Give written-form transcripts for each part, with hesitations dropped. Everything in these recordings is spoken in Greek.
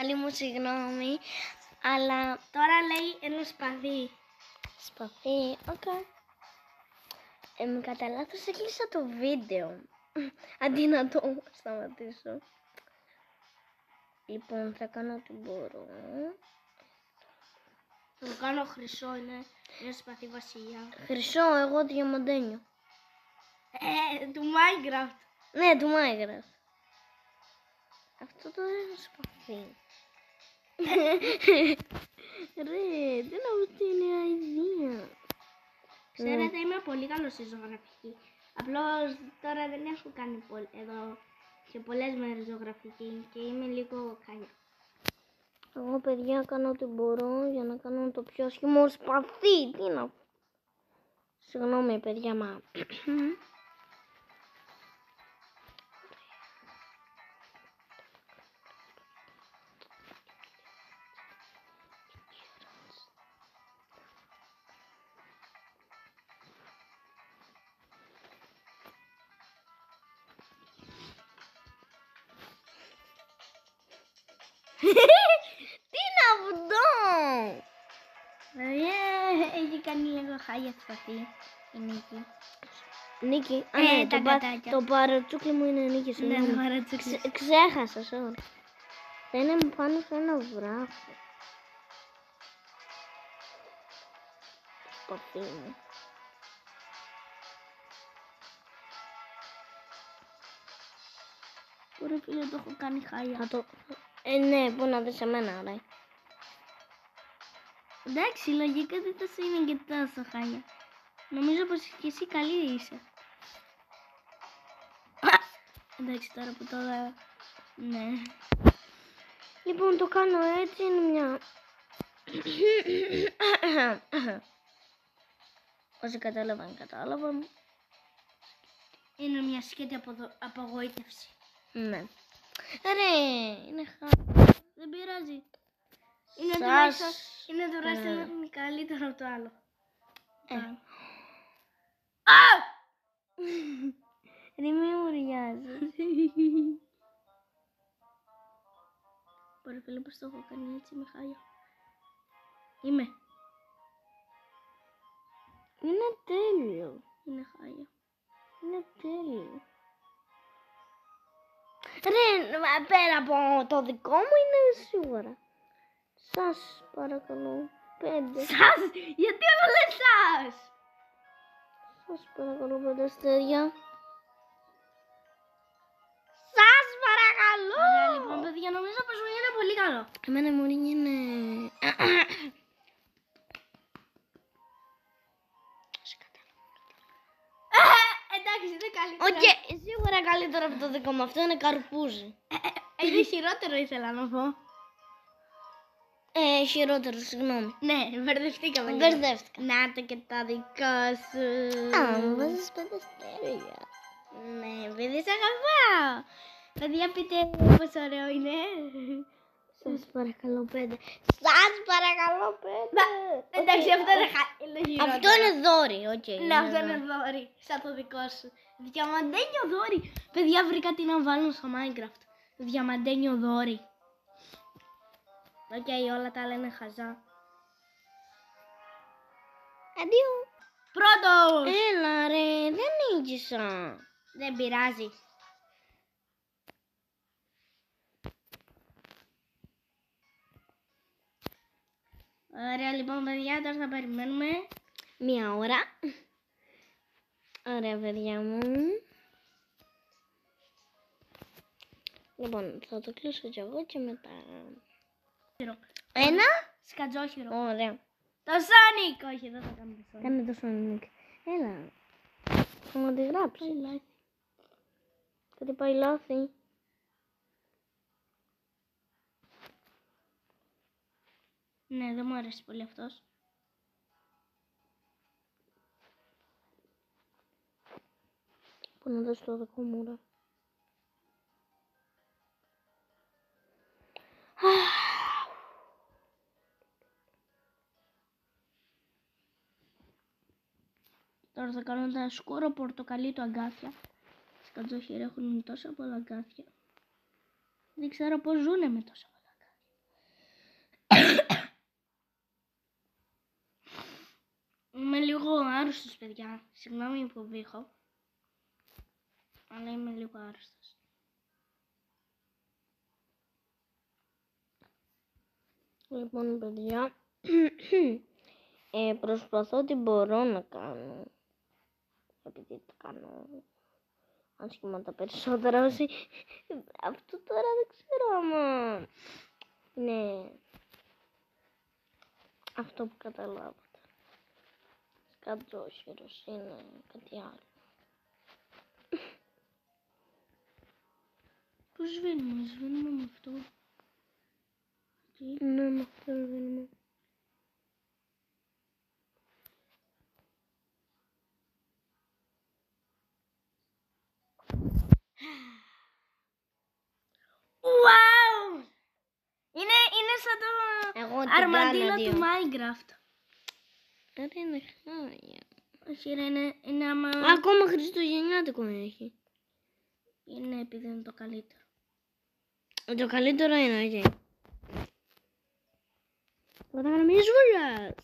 Άλλη μου συγγνώμη, αλλά Τώρα λέει ένα σπαθί. σπαθί, οκ. Κατά λάθος έκλεισα το βίντεο, αντί να το σταματήσω. Λοιπόν, θα κάνω ό,τι μπορώ. Θα το κάνω χρυσό, είναι ένα σπαθί βασιλιά. Χρυσό, εγώ διαμαντένιο. Του Minecraft. Ναι, του Minecraft. Αυτό το είναι σπαθί. Ρε, δεν έχω την ιδέα. Ξέρετε, είμαι πολύ καλός στη ζωγραφική. Απλώς τώρα δεν έχω κάνει εδώ και πολλές μέρες ζωγραφική και είμαι λίγο χάλια. Εγώ, παιδιά, κάνω ό,τι μπορώ για να κάνω το πιο σχημό σπαθί. Τι να πω. Συγγνώμη, παιδιά, μα... Τι να βουντώ! Έχει κάνει λίγο χάλια σπαθί η Νίκη. Νίκη, τα κατάκια. το παρατσούκλι μου είναι Νίκη, Ναι, συγγνώμη. το παρατσούκλι. Ξέχασα, sorry. Θα είναι πάνω σε ένα βράχο. Σπαθί μου. Ωραία, φίλε, το έχω κάνει χάλια. Θα το... ναι, πού να δεις εμένα, ρε. Εντάξει, λογικά δεν θα σου είναι και τόσο χάλια. Νομίζω πως και εσύ καλή είσαι. Εντάξει, τώρα που τώρα... Ναι. Λοιπόν, το κάνω έτσι, είναι μια... Όσοι κατάλαβαν, κατάλαβαν. Είναι μια σκέτη απογοήτευση. Ναι. Ρε, είναι χάρη. Δεν πειράζει. Σας... Είναι τουλάχιστον καλύτερο από το άλλο. Ρε, μη ουριάζεις. Ωραία, φίλε, πως το έχω κάνει έτσι, είμαι χάλια. Είμαι. Είναι τέλειο. Είναι χάλια. Είναι τέλειο. Ρε, πέρα από το δικό μου είναι σίγουρα. Σας παρακαλώ. 5. Σας! Γιατί όλο λες σας! Σας παρακαλώ, 5 αστέρια. Σας παρακαλώ! Ωραία, λοιπόν, παιδιά, νομίζω πως μου είναι πολύ καλό. Εμένα μου είναι... Εντάξει, είναι καλύτερο. Οκ, σίγουρα καλύτερο από το δικό μου. Αυτό είναι καρπούζι. Είναι χειρότερο, ήθελα να πω. Χειρότερο, συγγνώμη. Ναι, μπερδευτήκαμε. Μπερδεύτηκα. Να το και τα δικά σου. Μου βάζεις 5 αστέρια. Ναι, επειδή σε αγαπάω. Παιδιά, πείτε πόσο ωραίο είναι. Σας παρακαλώ 5. Σας παρακαλώ 5. Εντάξει, αυτό είναι χειρότερο. Αυτό είναι δώρη, οκ. Ναι, αυτό είναι δώρη, σαν το δικό σου. Διαμαντένιο δώρη. Παιδιά, βρήκα τι να βάλω στο Minecraft. Διαμαντένιο δώρη. Οκ, όλα τα άλλα είναι χαζά. Αντίο. Πρώτος! Έλα ρε, δεν νίκησα. Δεν πειράζει. Ωραία, λοιπόν, παιδιά, τώρα θα περιμένουμε 1 ώρα. Ωραία, παιδιά μου. Λοιπόν, θα το κλείσω κι εγώ και μετά. 1. σκατζόχυρο. Ωραία. Το Sonic! Όχι, δεν θα κάνω το Sonic. Κάνε το Sonic. Έλα. Θα μου τη γράψει. Πάει λάθη. Κάτι πάει λάθη. Ναι, δεν μου αρέσει πολύ αυτός. Πού να δώσω το δικό μου, ρε. Τώρα θα κάνω ένα σκούρο πορτοκαλί του αγκάθια. Σκατζόχυρα έχουν τόσα πολλά αγκάθια. Δεν ξέρω πώς ζουνε με τόσα πολλά αγκάθια. άρρωστος, παιδιά. Συγγνώμη που βήχω. Αλλά είμαι λίγο άρρωστος. Λοιπόν, παιδιά, προσπαθώ ό,τι μπορώ να κάνω. Επειδή τα κάνω άσχημα τα περισσότερα. Αυτό τώρα δεν ξέρω άμα είναι αυτό που καταλάβατε. Κάτι όχι, είναι κάτι άλλο. Πώς σβήνουμε με αυτό. Ναι, με αυτό σβήνουμε. Wow! Είναι σαν Εγώ το την αρμαντήλο κάνω του δύο. Minecraft. Τώρα είναι χάλια. Όχι ρε, είναι άμα... Ακόμα χριστουγεννιάτικο έχει. Είναι επειδή είναι το καλύτερο. Το καλύτερο είναι, όχι. Θα τα κάνουμε σβουράς.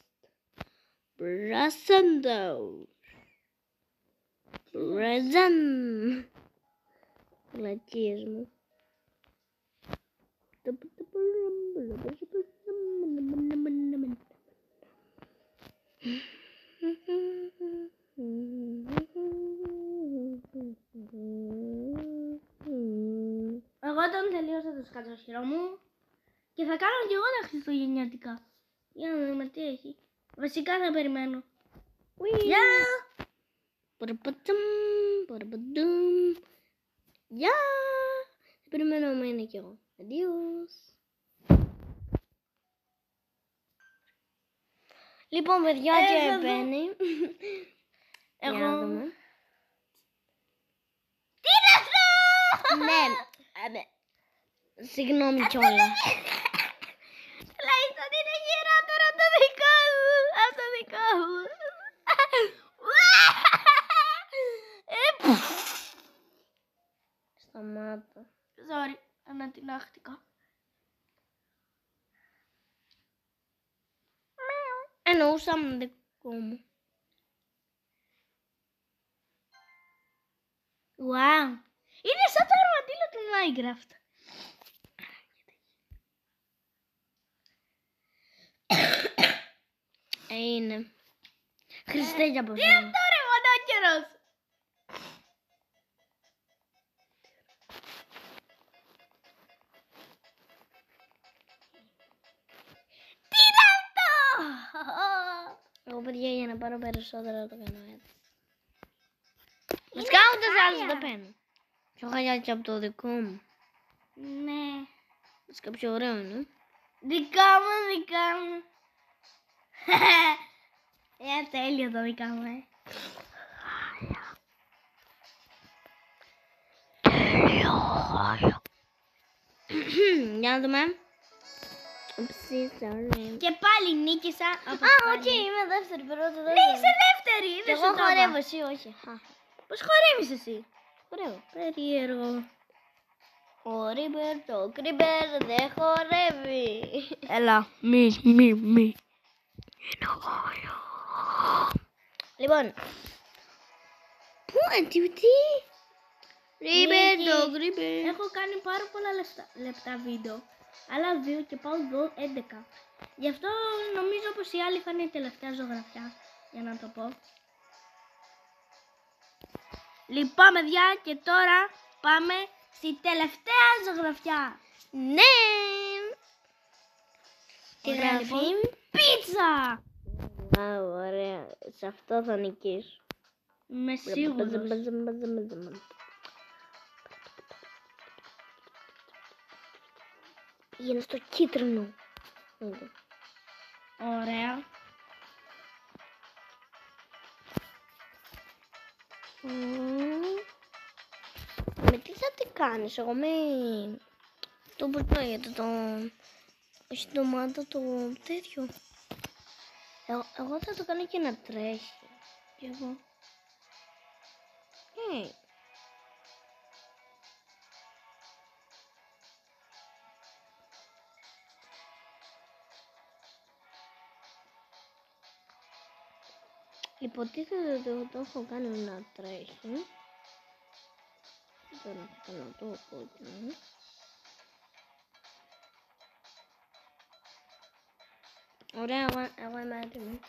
Πράσαντος. Πρέζαν. Λακίες μου. Εγώ όταν τελείωσα το σκατσοχυρό μου και θα κάνω και εγώ τα χριστουγεννιάτικα. Για να δούμε τι έχει. Βασικά θα περιμένω. Γεια! Παραπατούμ. Γεια! Θα περιμένω άμα είναι κι εγώ. Αντίος. Λοιπόν, παιδιά, και μπαίνει. Για να Εγώ... δούμε. Τι είναι αυτό! Ναι. Συγγνώμη κιόλας. Τουλάχιστον είναι χειρότερο από το δικό μου. Από το δικό μου. Σταμάτα. Sorry, ανατινάχτηκα. Εννοούσα με δικό μου. Wow. Είναι σαν το αρμαντήλο του Minecraft. Είναι. Χριστέ για Τι πως είναι αυτό ρε μονόκερος! Τι είναι αυτό! Εγώ, παιδιά, για να πάρω περισσότερα το κάνω έτσι. Βασικά ούτως ή άλλως δεν παίρνω. Πιο χαλιά και από το δικό μου. Ναι. Βασικά πιο ωραίο είναι. Δικά μου. Τέλειο το δικά μου, Για να δούμε. Oopsie, sorry. Και πάλι νίκησα. Οκ, είμαι δεύτερη, πρώτη, Ναι, είσαι δεύτερη. Και Δεν εγώ σου το είπα. χορεύω, εσύ όχι. Πώς χορεύεις εσύ? Χορεύω. Περίεργο. Ο Ρίμπερ, το Κρύμπερ δεν χορεύει. Έλα, μη. Είναι χώριο. Λοιπόν. Πού αντιβητή. Ρίμπερ, το Κρύμπερ. Έχω κάνει πάρα πολλά λεπτά βίντεο. Άλλα 2 και πάω γκολ 11. Γι' αυτό νομίζω πως η άλλη θα είναι η τελευταία ζωγραφιά. Για να το πω. Λοιπόν, παιδιά, και τώρα πάμε στη τελευταία ζωγραφιά. Ναι. Τι Ωραία, γράφει. λοιπόν. Πίτσα! Α, ωραία. Σε αυτό θα νικήσω. Είμαι σίγουρος. Πήγαινε στο κίτρινο. Ωραία. Με τι θα τι κάνεις, εγώ με... Το πώς λέγεται, το... Όχι το μάτα, το τέτοιο. Εγώ θα το κάνω και να τρέχει. Και εγώ. Υποτίθεται ότι το έχω κάνει να τρέχει. Τώρα θα κάνω το κόκκινο. Ωραία, εγώ είμαι έτοιμη.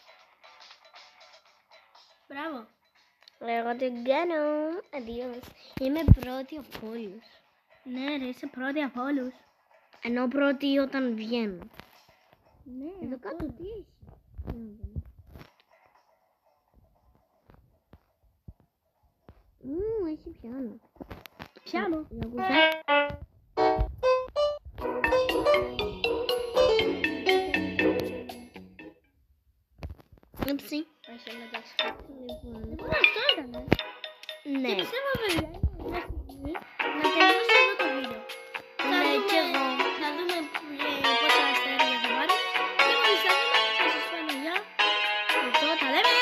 Μπράβο. Εγώ την κάνω. Αντίος. Είμαι πρώτη από όλους. Ναι ρε, είσαι πρώτη από όλους. Ενώ πρώτη όταν βγαίνω. Ναι. Εδώ κάτω τι έχει. Έχει πιάνο. Πιάνω. Για ακούσέ. Ούψι. Όχι, εντάξει. Λοιπόν. Λοιπόν, αυτό ήτανε. Ναι. Και πιστεύω παιδιά, να τελειώσει εδώ το βίντεο. Ναι, κι εγώ. Θα δούμε πόσα αστέρια θα πάρει. Και μόλις θα δούμε, θα σας φέρνω γεια. Αυτό τα λέμε.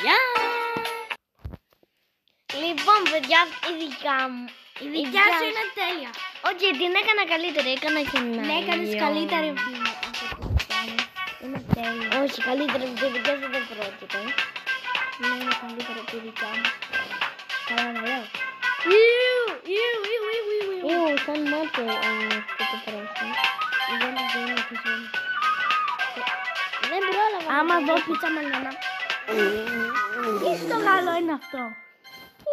Γεια! Λοιπόν, παιδιά, η δικιά μου. Η δικιά σου είναι τέλεια. Όχι, την έκανα καλύτερη. Έκανα και ένα. Ναι, έκανες καλύτερη από την δικιά μου. Είναι τέλεια. Όχι, καλύτερη από τη δικιά σου δεν πρόκειται. Ναι, είναι καλύτερη από τη δικιά μου. Καλά να λέω. Σαν μάτια αυτό το πρόσωπο. Δεν είναι χρησιμό. Δεν πρόλαβα. Άμα δω πίτσα με λιανά. Τι στο καλό είναι αυτό.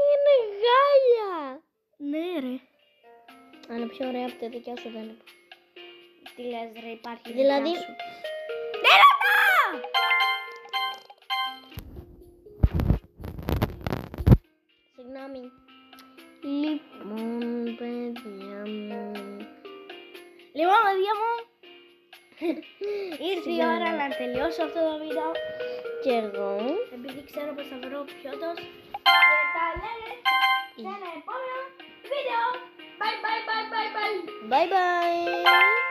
Είναι γάλια. Ναι ρε. Αλλά πιο ωραία από τη δικιά σου δεν είναι. Τι λες ρε, υπάρχει Δηλαδή. δικιά σου. Έλανα! Συγγνώμη. Λοιπόν, παιδιά μου. Λοιπόν, παιδιά μου, ήρθε η ώρα να τελειώσω αυτό το βίντεο. Και εγώ. Επειδή ξέρω πως θα βρω πιότος. Και τα λέμε σε ένα επόμενο βίντεο. Bye bye bye bye bye. Bye bye.